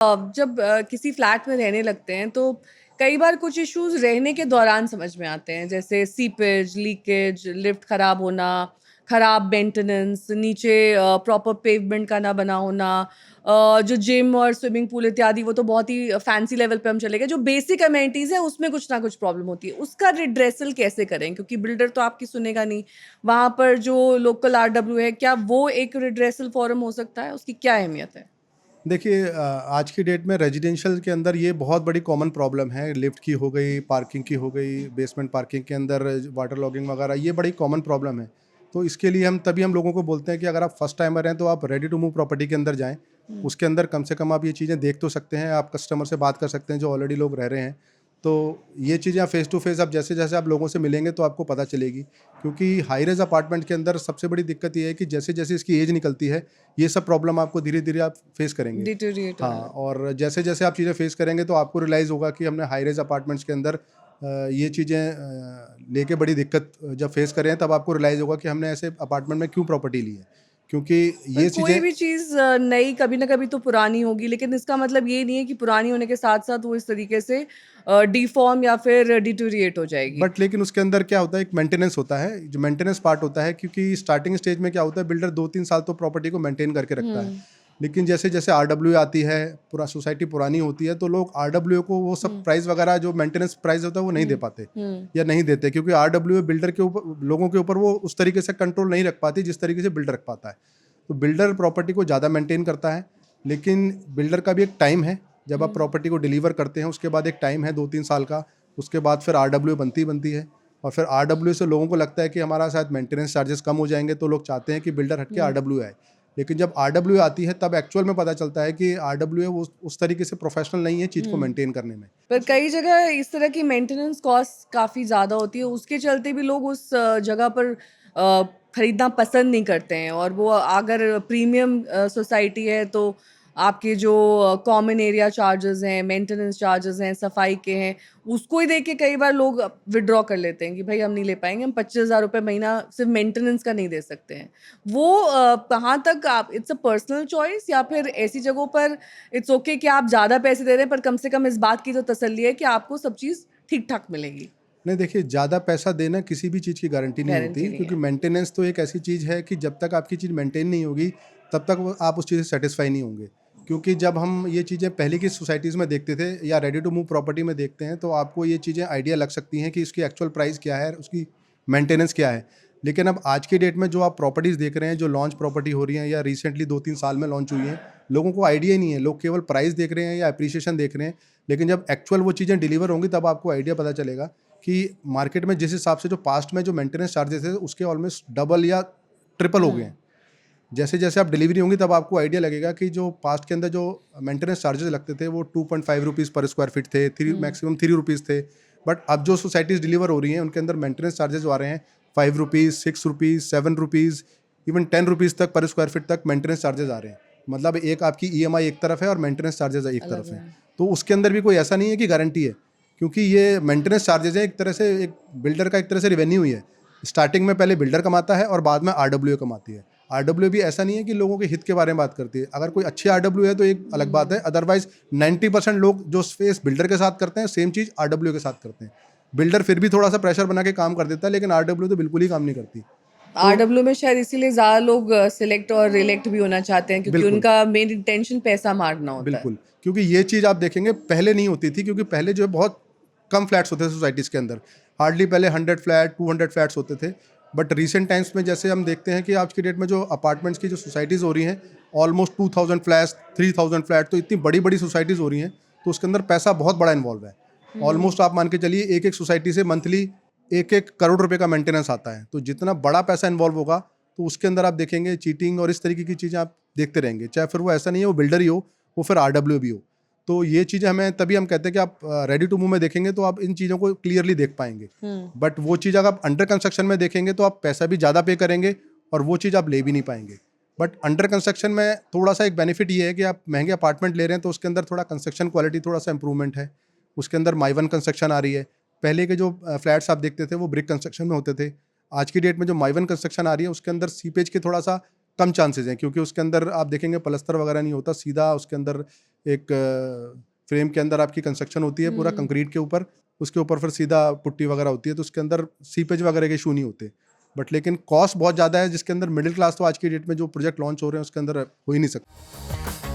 जब किसी फ्लैट में रहने लगते हैं तो कई बार कुछ इश्यूज रहने के दौरान समझ में आते हैं, जैसे सीपेज, लीकेज, लिफ्ट खराब होना, खराब मेंटेनेंस, नीचे प्रॉपर पेवमेंट का ना बना होना, जो जिम और स्विमिंग पूल इत्यादि वो तो बहुत ही फैंसी लेवल पे हम चले गए। जो बेसिक अमेनिटीज है उसमें कुछ ना कुछ प्रॉब्लम होती है, उसका रिड्रेसल कैसे करें? क्योंकि बिल्डर तो आपकी सुनेगा नहीं। वहां पर जो लोकल आरडब्ल्यू है, क्या वो एक रिड्रेसल फोरम हो सकता है? उसकी क्या अहमियत है? देखिए, आज की डेट में रेजिडेंशियल के अंदर ये बहुत बड़ी कॉमन प्रॉब्लम है। लिफ्ट की हो गई, पार्किंग की हो गई, बेसमेंट पार्किंग के अंदर वाटर लॉगिंग वगैरह, ये बड़ी कॉमन प्रॉब्लम है। तो इसके लिए हम लोगों को बोलते हैं कि अगर आप फर्स्ट टाइमर हैं तो आप रेडी टू मूव प्रॉपर्टी के अंदर जाएं। हम्म। उसके अंदर कम से कम आप ये चीज़ें देख तो सकते हैं, आप कस्टमर से बात कर सकते हैं जो ऑलरेडी लोग रह रहे हैं। तो ये चीज़ें आप फेस टू फेस आप जैसे जैसे आप लोगों से मिलेंगे तो आपको पता चलेगी। क्योंकि हाई रेज अपार्टमेंट के अंदर सबसे बड़ी दिक्कत ये है कि जैसे जैसे इसकी एज निकलती है, ये सब प्रॉब्लम आपको धीरे धीरे आप फेस करेंगे। डिटोरिएट हाँ, होने लगता और जैसे-जैसे आप चीज़ें फ़ेस करेंगे तो आपको रियलाइज़ होगा कि हमने हाई रेज़ अपार्टमेंट्स के अंदर ये चीज़ें लेके बड़ी दिक्कत जब फ़ेस करें तब आपको रियलाइज़ होगा कि हमने ऐसे अपार्टमेंट में क्यों प्रॉपर्टी ली है। क्योंकि पर ये कोई चीज़ें भी चीज़ नई कभी ना कभी तो पुरानी होगी, लेकिन इसका मतलब ये नहीं है कि पुरानी होने के साथ-साथ वो इस तरीके से डिफ़ॉर्म या फिर डिटोरिएट हो जाएगी। बट लेकिन उसके अंदर क्या होता है, एक मेंटेनेंस होता है, जो मेंटेनेंस पार्ट होता है। क्योंकि स्टार्टिंग स्टेज में क्या होता है, बिल्डर 2-3 साल तो प्रॉपर्टी को मेंटेन करके रखता है। हुँ, लेकिन जैसे-जैसे आरडब्ल्यू आती है, पूरा सोसाइटी पुरानी होती है, तो लोग आरडब्ल्यू को वो सब हुँ, प्राइस वगैरह जो मेंटेनेंस प्राइस होता है वो नहीं दे हुँ, पाते हुँ, या नहीं देते। क्योंकि आरडब्ल्यू बिल्डर के ऊपर, लोगों के ऊपर वो उस तरीके से कंट्रोल नहीं रख पाती जिस तरीके से बिल्डर रख पाता है। तो बिल्डर प्रॉपर्टी को ज़्यादा मेंटेन करता है, लेकिन बिल्डर का भी एक टाइम है। जब आप हुँ, प्रॉपर्टी को डिलीवर करते हैं उसके बाद एक टाइम है 2-3 साल का। उसके बाद फिर आरडब्ल्यू बनती है, और फिर आरडब्ल्यू से लोगों को लगता है कि हमारा शायद मेंटेनेंस चार्जेस कम हो जाएंगे, तो लोग चाहते हैं कि बिल्डर हट के हुँ। आरडब्ल्यू आए। लेकिन जब आरडब्ल्यू आती है तब एक्चुअल में पता चलता है कि आरडब्ल्यू है वो उस तरीके से प्रोफेशनल नहीं है चीज़ को हुँ। मेंटेन करने में। पर कई जगह इस तरह की मेंटेनेंस कॉस्ट काफ़ी ज़्यादा होती है, उसके चलते भी लोग उस जगह पर खरीदना पसंद नहीं करते हैं, और वो अगर प्रीमियम सोसाइटी है तो आपके जो कॉमन एरिया चार्जेज़ हैं, मेंटेनेंस चार्जेज़ हैं, सफाई के हैं, उसको ही देख के कई बार लोग विथड्रॉ कर लेते हैं कि भई हम नहीं ले पाएँगे, हम 25,000 रुपए महीना सिर्फ़ मेंटेनेंस का नहीं दे सकते हैं। वो कहाँ तक आप इट्स अ पर्सनल चॉइस, या फिर ऐसी जगहों पर इट्स ओके कि आप ज़्यादा पैसे दे रहे हैं, पर कम से कम इस बात की तो तसल्ली है कि आपको सब चीज़ ठीक-ठाक मिलेगी। नहीं, देखिए, ज़्यादा पैसा देना किसी भी चीज़ की गारंटी नहीं होती। गारंटी नहीं क्योंकि है। मेंटेनेंस तो एक ऐसी चीज़ है कि जब तक आपकी चीज़ मेंटेन नहीं होगी तब तक आप उस चीज़ से सेटिस्फाई नहीं होंगे। क्योंकि जब हम ये चीज़ें पहले की सोसाइटीज़ में देखते थे या रेडी टू मूव प्रॉपर्टी में देखते हैं तो आपको ये चीज़ें आइडिया लग सकती हैं कि इसकी एक्चुअल प्राइस क्या है, उसकी मेंटेनेंस क्या है। लेकिन अब आज की डेट में जो आप प्रॉपर्टीज़ देख रहे हैं, जो लॉन्च प्रॉपर्टी हो रही हैं या रिसेंटली 2-3 साल में लॉन्च हुई हैं, लोगों को आइडिया ही नहीं है। लोग केवल प्राइस देख रहे हैं या एप्रिसिएशन देख रहे हैं। लेकिन जब एक्चुअल वो चीज़ें डिलीवर होंगी तब आपको आइडिया पता चलेगा कि मार्केट में जिस हिसाब से जो पास्ट में जो मेंटेनेंस चार्जेस थे उसके ऑलमोस्ट डबल या ट्रिपल हो गए हुँ, हैं। जैसे जैसे आप डिलीवरी होंगी तब आपको आइडिया लगेगा कि जो पास्ट के अंदर जो मेंटेनेंस चार्जेस लगते थे वो 2.5 रुपीज़ पर स्क्वायर फीट थे, थ्री हुँ, मैक्सिमम 3 रुपीज़ थे। बट अब जो सोसाइटीज़ डिलीवर हो रही हैं उनके अंदर मेंटेनेंस चार्जेस जो आ रहे हैं 5 rupees, 6 rupees, 7 rupees, even 10 rupees तक पर स्क्वायर फीट तक मेंटेनेंस चार्जेस आ रहे हैं। मतलब एक आपकी ईएमआई एक तरफ है और मेंटेनेंस चार्जेस एक अलग तरफ है। है। तो उसके अंदर भी कोई ऐसा नहीं है कि गारंटी है। क्योंकि ये मेंटेनेंस चार्जेस है, एक तरह से एक बिल्डर का एक तरह से रेवेन्यू ही है। स्टार्टिंग में पहले बिल्डर कमाता है और बाद में आरडब्ल्यू कमाती है। आरडब्ल्यू भी ऐसा नहीं है कि लोगों के हित के बारे में बात करती है। अगर कोई अच्छी आरडब्ल्यू है तो एक अलग बात है, हुँ। अदरवाइज 90% लोग जो स्पेस बिल्डर के साथ करते हैं सेम चीज़ आरडब्ल्यू के साथ करते हैं। बिल्डर फिर भी थोड़ा सा प्रेशर बना के काम कर देता है, लेकिन आरडब्ल्यू तो बिल्कुल ही काम नहीं करती। तो आरडब्ल्यू में शायद इसीलिए ज़्यादा लोग सिलेक्ट और रिलेक्ट भी होना चाहते हैं, क्योंकि बिल्कुल, उनका मेन इंटेंशन पैसा मारना होता है। बिल्कुल, क्योंकि ये चीज़ आप देखेंगे पहले नहीं होती थी। क्योंकि पहले जो है बहुत कम फ्लैट्स होते थे सोसाइटीज़ के अंदर। हार्डली पहले 100 फ्लैट, 200 फ्लैट्स होते थे। बट रीसेंट टाइम्स में जैसे हम देखते हैं कि आज की डेट में जो अपार्टमेंट्स की जो सोसाइटीज़ हो रही हैं, ऑलमोस्ट 2000 फ्लैट्स, 3000 फ्लैट, तो इतनी बड़ी-बड़ी सोसाइटीज़ हो रही हैं, तो उसके अंदर पैसा बहुत बड़ा इन्वॉल्व है। हुँ। ऑलमोस्ट आप मान के चलिए एक-एक सोसाइटी से मंथली 1-1 करोड़ रुपए का मेंटेनेंस आता है। तो जितना बड़ा पैसा इन्वॉल्व होगा, तो उसके अंदर आप देखेंगे चीटिंग और इस तरीके की चीज़ें आप देखते रहेंगे। चाहे फिर वो ऐसा नहीं है वो बिल्डर ही हो, वो फिर आरडब्ल्यू भी हो। तो ये चीज़ें हमें तभी हम कहते हैं कि आप रेडी टू मूव में देखेंगे तो आप इन चीज़ों को क्लियरली देख पाएँगे। हुँ। बट वो चीज़ अगर आप अंडर कंस्ट्रक्शन में देखेंगे तो आप पैसा भी ज़्यादा पे करेंगे और वो चीज़ आप ले भी नहीं पाएँगे। बट अंडर कंस्ट्रक्शन में थोड़ा-सा एक बेनिफिट ये है कि आप महँगे अपार्टमेंट ले रहे हैं तो उसके अंदर थोड़ा कंस्ट्रक्शन क्वालिटी थोड़ा-सा इम्प्रूवमेंट है। उसके अंदर माइवन कंस्ट्रक्शन आ रही है। पहले के जो फ्लैट्स आप देखते थे वो ब्रिक कंस्ट्रक्शन में होते थे। आज की डेट में जो माइवन कंस्ट्रक्शन आ रही है उसके अंदर सीपेज के थोड़ा-सा कम चांसेस हैं, क्योंकि उसके अंदर आप देखेंगे पलस्तर वगैरह नहीं होता, सीधा उसके अंदर एक फ्रेम के अंदर आपकी कंस्ट्रक्शन होती है पूरा कंक्रीट के ऊपर, उसके ऊपर फिर सीधा पुट्टी वगैरह होती है, तो उसके अंदर सीपेज वगैरह के इशू नहीं होते। बट लेकिन कॉस्ट बहुत ज़्यादा है, जिसके अंदर मिडिल क्लास तो आज की डेट में जो प्रोजेक्ट लॉन्च हो रहे हैं उसके अंदर हो ही नहीं सकता।